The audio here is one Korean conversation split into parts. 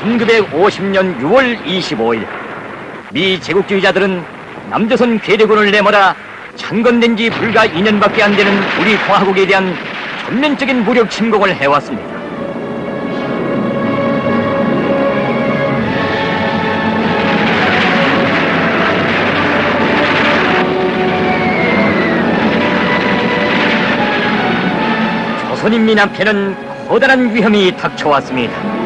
1950년 6월 25일 미 제국주의자들은 남조선 괴뢰군을 내몰아 창건된 지 불과 2년밖에 안 되는 우리 공화국에 대한 전면적인 무력 침공을 해왔습니다. 조선인민 앞에는 커다란 위험이 닥쳐왔습니다.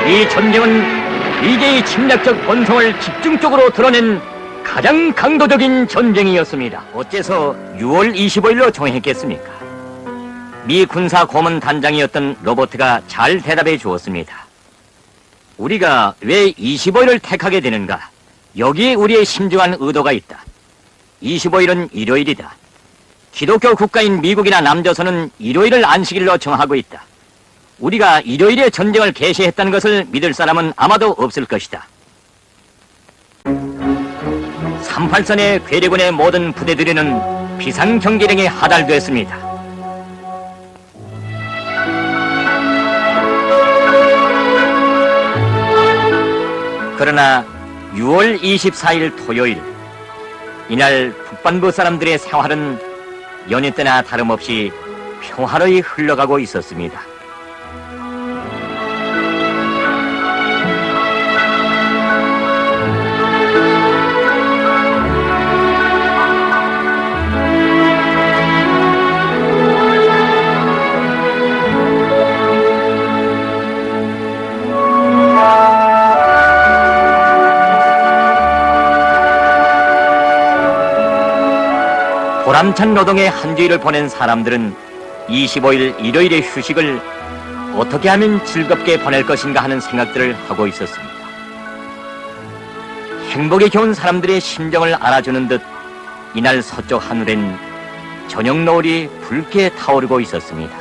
이 전쟁은 미제의 침략적 본성을 집중적으로 드러낸 가장 강도적인 전쟁이었습니다. 어째서 6월 25일로 정했겠습니까? 미 군사 고문 단장이었던 로버트가 잘 대답해 주었습니다. 우리가 왜 25일을 택하게 되는가? 여기에 우리의 신중한 의도가 있다. 25일은 일요일이다. 기독교 국가인 미국이나 남조선은 일요일을 안식일로 정하고 있다. 우리가 일요일에 전쟁을 개시했다는 것을 믿을 사람은 아마도 없을 것이다. 38선의 괴뢰군의 모든 부대들에는 비상경계령이 하달됐습니다. 그러나 6월 24일 토요일, 이날 북반부 사람들의 생활은 여느 때나 다름없이 평화로이 흘러가고 있었습니다. 보람찬 노동의 한 주일을 보낸 사람들은 25일 일요일의 휴식을 어떻게 하면 즐겁게 보낼 것인가 하는 생각들을 하고 있었습니다. 행복에 겨운 사람들의 심정을 알아주는 듯 이날 서쪽 하늘엔 저녁 노을이 붉게 타오르고 있었습니다.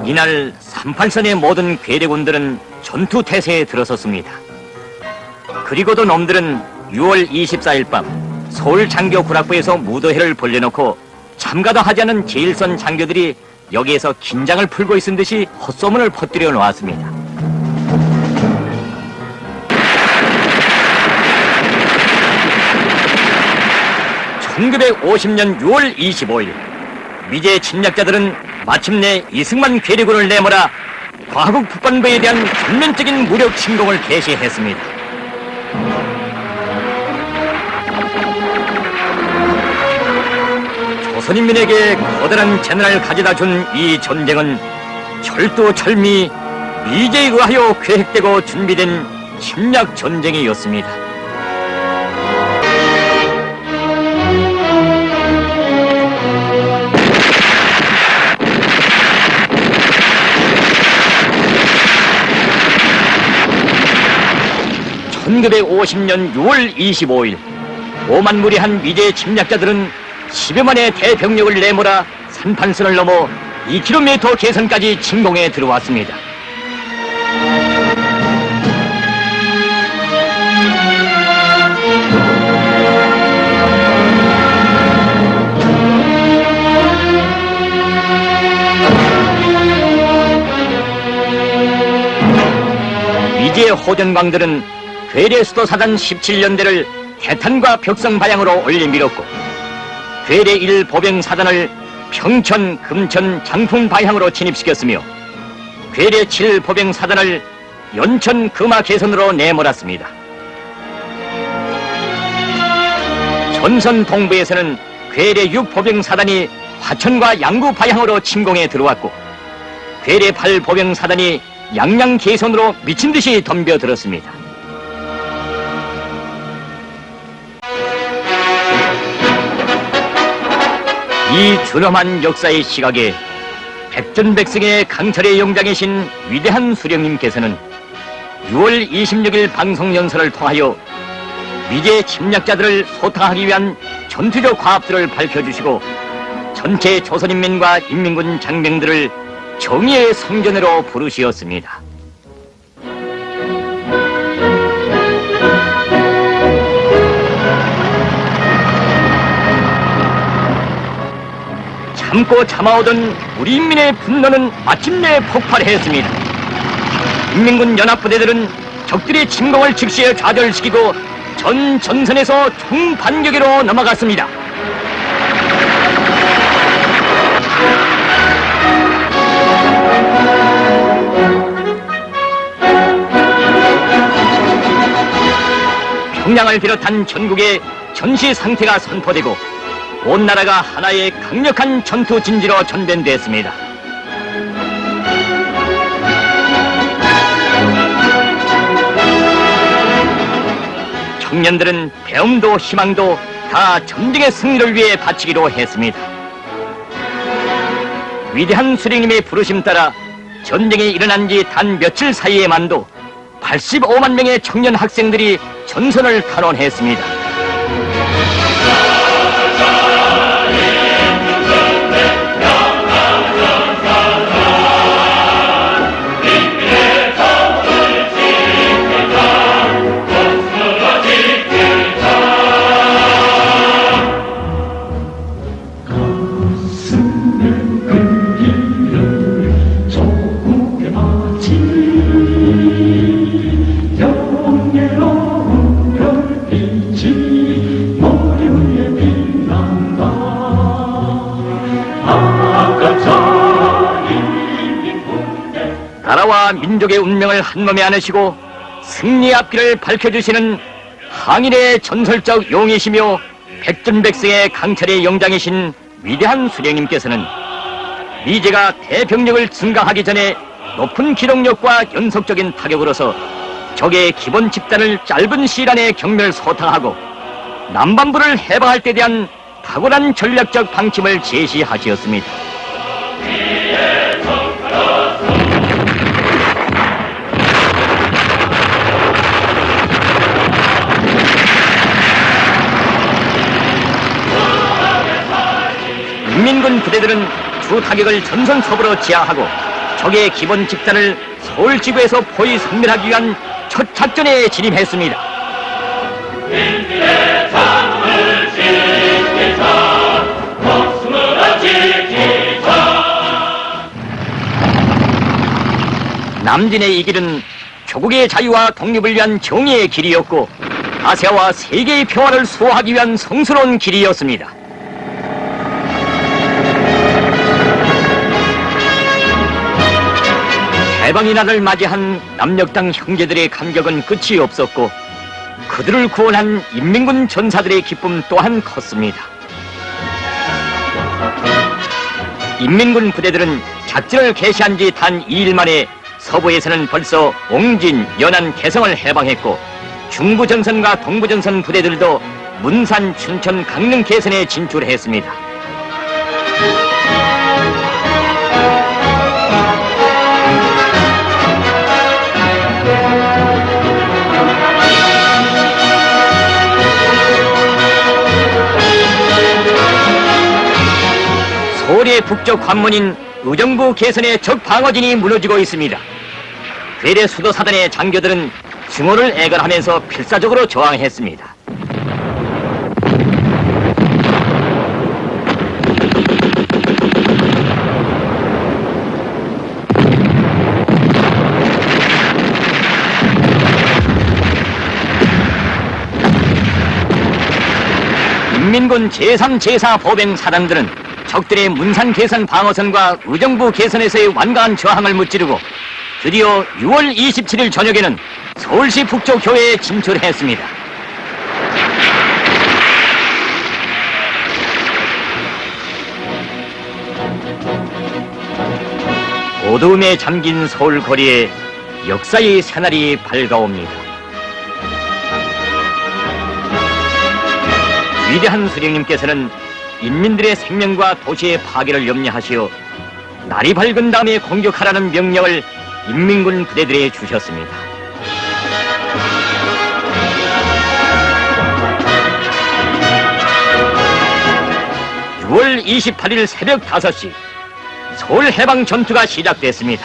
이날 38선의 모든 괴뢰군들은 전투 태세에 들어섰습니다. 그리고도 놈들은 6월 24일 밤 서울 장교 군악부에서 무도회를 벌려놓고 참가도 하지 않은 제1선 장교들이 여기에서 긴장을 풀고 있은 듯이 헛소문을 퍼뜨려 놓았습니다. (1950년 6월 25일) 미제 침략자들은 마침내 이승만 괴뢰군을 내몰아 과국 북반부에 대한 전면적인 무력 침공을 개시했습니다. 조선인민에게 커다란 재난을 가져다 준 이 전쟁은 철두철미 미제에 의하여 계획되고 준비된 침략 전쟁이었습니다. (1950년 6월 25일) 오만무리한 미제 침략자들은 10여만의 대병력을 내몰아 산판선을 넘어 2km 계선까지 침공해 들어왔습니다. 미제 호전광들은 괴뢰 수도사단 17연대를 태탄과 벽성 방향으로 올려밀었고 괴뢰 1 보병사단을 평천, 금천, 장풍 방향으로 진입시켰으며 괴뢰 7 보병사단을 연천, 금화 개선으로 내몰았습니다. 전선 동부에서는 괴뢰 6 보병사단이 화천과 양구 방향으로 침공해 들어왔고 괴뢰 8 보병사단이 양양 개선으로 미친듯이 덤벼들었습니다. 이 준엄한 역사의 시각에 백전백승의 강철의 용장이신 위대한 수령님께서는 6월 26일 방송연설을 통하여 미제 침략자들을 소탕하기 위한 전투적 과업들을 밝혀주시고 전체 조선인민과 인민군 장병들을 정의의 성전으로 부르시었습니다. 참고 참아오던 우리 인민의 분노는 마침내 폭발했습니다. 인민군 연합부대들은 적들의 침공을 즉시에 좌절시키고 전 전선에서 총반격으로 넘어갔습니다. 평양을 비롯한 전국에 전시 상태가 선포되고 온 나라가 하나의 강력한 전투 진지로 전변됐습니다. 청년들은 배움도 희망도 다 전쟁의 승리를 위해 바치기로 했습니다. 위대한 수령님의 부르심 따라 전쟁이 일어난 지 단 며칠 사이에만도 85만 명의 청년 학생들이 전선을 탄원했습니다. 나라와 민족의 운명을 한몸에 안으시고 승리 앞길을 밝혀주시는 항일의 전설적 용이시며 백전백승의 강철의 영장이신 위대한 수령님께서는 미제가 대병력을 증강하기 전에 높은 기동력과 연속적인 타격으로서 적의 기본 집단을 짧은 시일 안에 경멸소탕하고 남반부를 해방할 때 대한 탁월한 전략적 방침을 제시하시었습니다. 인민군 부대들은 주 타격을 전선 서부로 지하하고 적의 기본 집단을 서울 지구에서 포위 섬멸하기 위한 첫 작전에 진입했습니다. 인민의 자금을 지키자, 목숨으로 지키자. 남진의 이 길은 조국의 자유와 독립을 위한 정의의 길이었고 아시아와 세계의 평화를 수호하기 위한 성스러운 길이었습니다. 해방의 날을 맞이한 남녘땅 형제들의 감격은 끝이 없었고 그들을 구원한 인민군 전사들의 기쁨 또한 컸습니다. 인민군 부대들은 작전을 개시한 지 단 2일 만에 서부에서는 벌써 옹진, 연안, 개성을 해방했고 중부전선과 동부전선 부대들도 문산, 춘천, 강릉, 개선에 진출했습니다. 서울의 북쪽 관문인 의정부 개선의 적 방어진이 무너지고 있습니다. 괴뢰 수도사단의 장교들은 증오를 애걸하면서 필사적으로 저항했습니다. 인민군 제3, 제4 보병 사단들은 적들의 문산 개선 방어선과 의정부 개선에서의 완강한 저항을 무찌르고 드디어 6월 27일 저녁에는 서울시 북쪽 교회에 진출했습니다. 어두움에 잠긴 서울 거리에 역사의 새날이 밝아옵니다. 위대한 수령님께서는 인민들의 생명과 도시의 파괴를 염려하시어 날이 밝은 다음에 공격하라는 명령을 인민군 부대들에 주셨습니다. (6월 28일) 새벽 5시 서울 해방 전투가 시작됐습니다.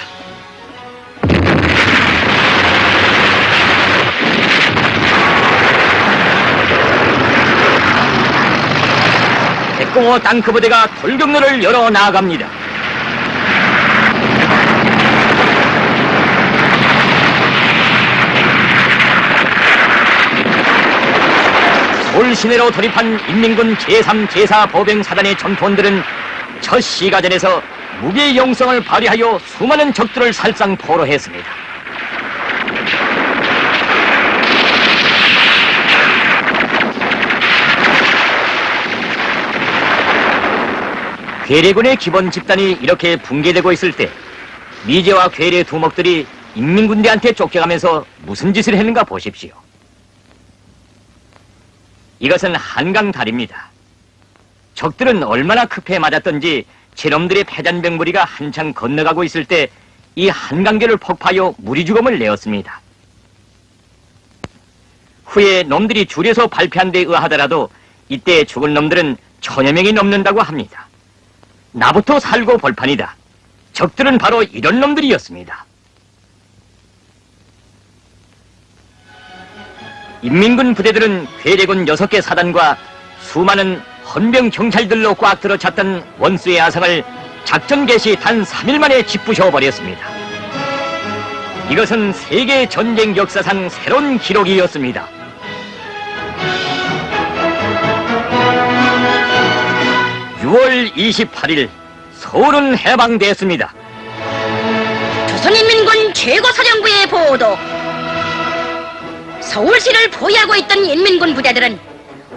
특공호 탱크 부대가 돌격로를 열어 나갑니다. 서울 시내로 돌입한 인민군 제3, 제4 보병사단의 전투원들은 첫 시가전에서 무기의 용성을 발휘하여 수많은 적들을 살상포로했습니다. 괴뢰군의 기본 집단이 이렇게 붕괴되고 있을 때 미제와 괴뢰 두목들이 인민군대한테 쫓겨가면서 무슨 짓을 했는가 보십시오. 이것은 한강다리입니다. 적들은 얼마나 급해 맞았던지 제놈들의 패잔병 무리가 한창 건너가고 있을 때 이 한강교를 폭파하여 무리주검을 내었습니다. 후에 놈들이 줄여서 발표한 데 의하더라도 이때 죽은 놈들은 1000여 명이 넘는다고 합니다. 나부터 살고 볼판이다. 적들은 바로 이런 놈들이었습니다. 인민군 부대들은 괴뢰군 6개 사단과 수많은 헌병 경찰들로 꽉 들어찼던 원수의 아성을 작전 개시 단 3일 만에 짓부셔버렸습니다. 이것은 세계 전쟁 역사상 새로운 기록이었습니다. (6월 28일) 서울은 해방됐습니다. 조선인민군 최고사령부의 보도. 서울시를 포위하고 있던 인민군 부대들은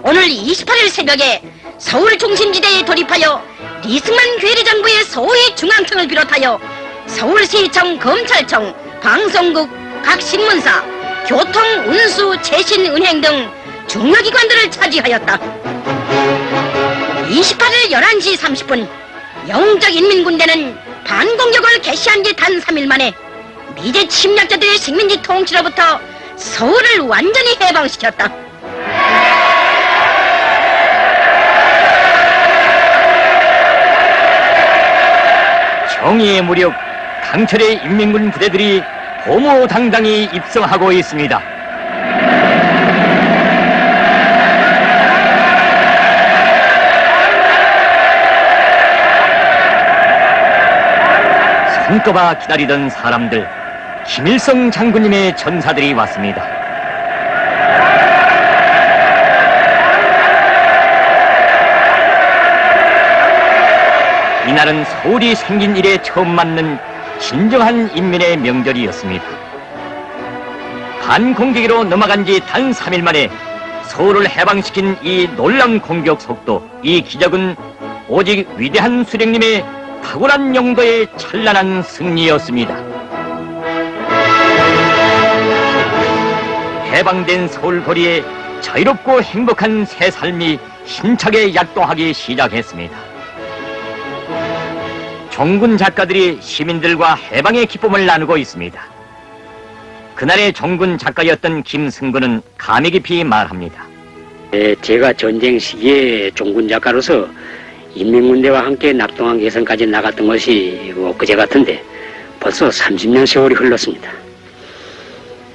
오늘 28일 새벽에 서울 중심지대에 돌입하여 리승만 괴뢰정부의 소위 중앙청을 비롯하여 서울시청, 검찰청, 방송국, 각 신문사, 교통, 운수, 재신, 은행 등 중요기관들을 차지하였다. 28일 11시 30분 영웅적 인민군대는 반공격을 개시한 지 단 3일 만에 미제 침략자들의 식민지 통치로부터 서울을 완전히 해방시켰다. 정의의 무력, 강철의 인민군 부대들이 고무당당히 입성하고 있습니다. 손꼽아 기다리던 사람들, 김일성 장군님의 전사들이 왔습니다. 이날은 서울이 생긴 이래 처음 맞는 진정한 인민의 명절이었습니다. 반공격으로 넘어간 지 단 3일 만에 서울을 해방시킨 이 놀라운 공격 속도, 이 기적은 오직 위대한 수령님의 탁월한 용도의 찬란한 승리였습니다. 해방된 서울 거리에 자유롭고 행복한 새 삶이 힘차게 약동하기 시작했습니다. 종군 작가들이 시민들과 해방의 기쁨을 나누고 있습니다. 그날의 종군 작가였던 김승구는 감회 깊이 말합니다. 제가 전쟁 시기에 종군 작가로서 인민군대와 함께 낙동강 개선까지 나갔던 것이 엊그제 같은데 벌써 30년 세월이 흘렀습니다.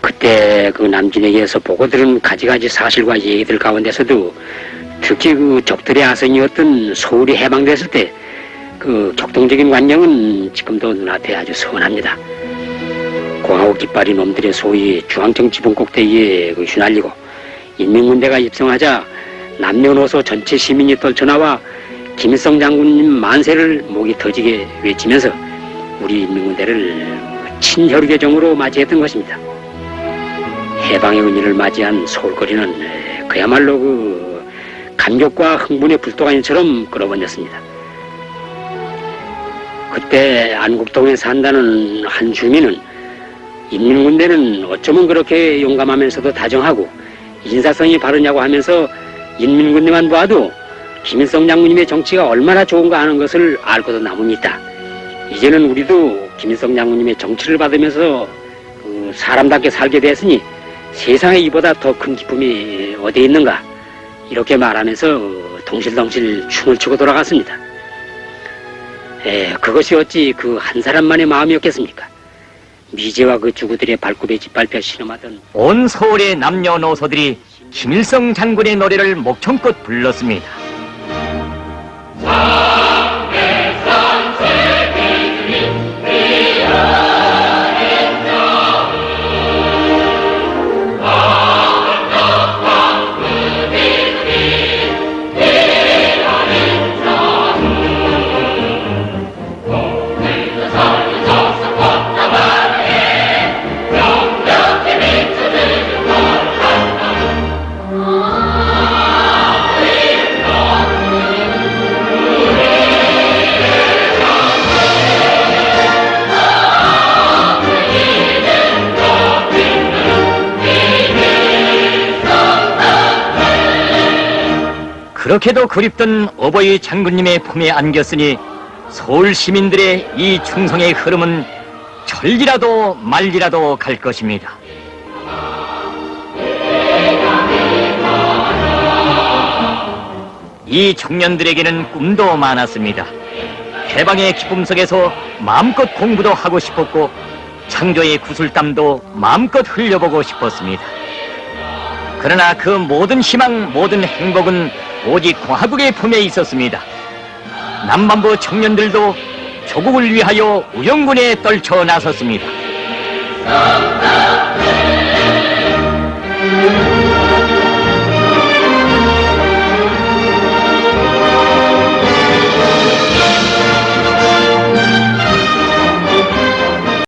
그때 그 남진에게서 보고 들은 가지가지 사실과 얘기들 가운데서도 특히 그 적들의 아성이었던 서울이 해방됐을 때 그 격동적인 관념은 지금도 눈앞에 아주 선합니다. 공화국 깃발이 놈들의 소위 중앙청 지붕 꼭대기에 휘날리고 인민군대가 입성하자 남녀노소 전체 시민이 떨쳐나와 김일성 장군님 만세를 목이 터지게 외치면서 우리 인민군대를 친혈육의 정으로 맞이했던 것입니다. 해방의 은희를 맞이한 서울거리는 그야말로 그 감격과 흥분의 불도가니처럼 끌어번졌습니다. 그때 안국동에 산다는 한 주민은 인민군대는 어쩌면 그렇게 용감하면서도 다정하고 인사성이 바르냐고 하면서 인민군대만 봐도 김일성 장군님의 정치가 얼마나 좋은가 하는 것을 알고도 남습니다. 이제는 우리도 김일성 장군님의 정치를 받으면서 사람답게 살게 됐으니 세상에 이보다 더 큰 기쁨이 어디 있는가, 이렇게 말하면서 덩실덩실 춤을 추고 돌아갔습니다. 그것이 어찌 그 한 사람만의 마음이었겠습니까? 미제와 그 주구들의 발굽에 짓밟혀 신음하던 온 서울의 남녀노소들이 김일성 장군의 노래를 목청껏 불렀습니다. 그렇게도 그립던 어버이 장군님의 품에 안겼으니 서울 시민들의 이 충성의 흐름은 철기라도 말기라도 갈 것입니다. 이 청년들에게는 꿈도 많았습니다. 해방의 기쁨 속에서 마음껏 공부도 하고 싶었고 창조의 구슬땀도 마음껏 흘려보고 싶었습니다. 그러나 그 모든 희망, 모든 행복은 오직 공화국의 품에 있었습니다. 남반부 청년들도 조국을 위하여 우영군에 떨쳐 나섰습니다.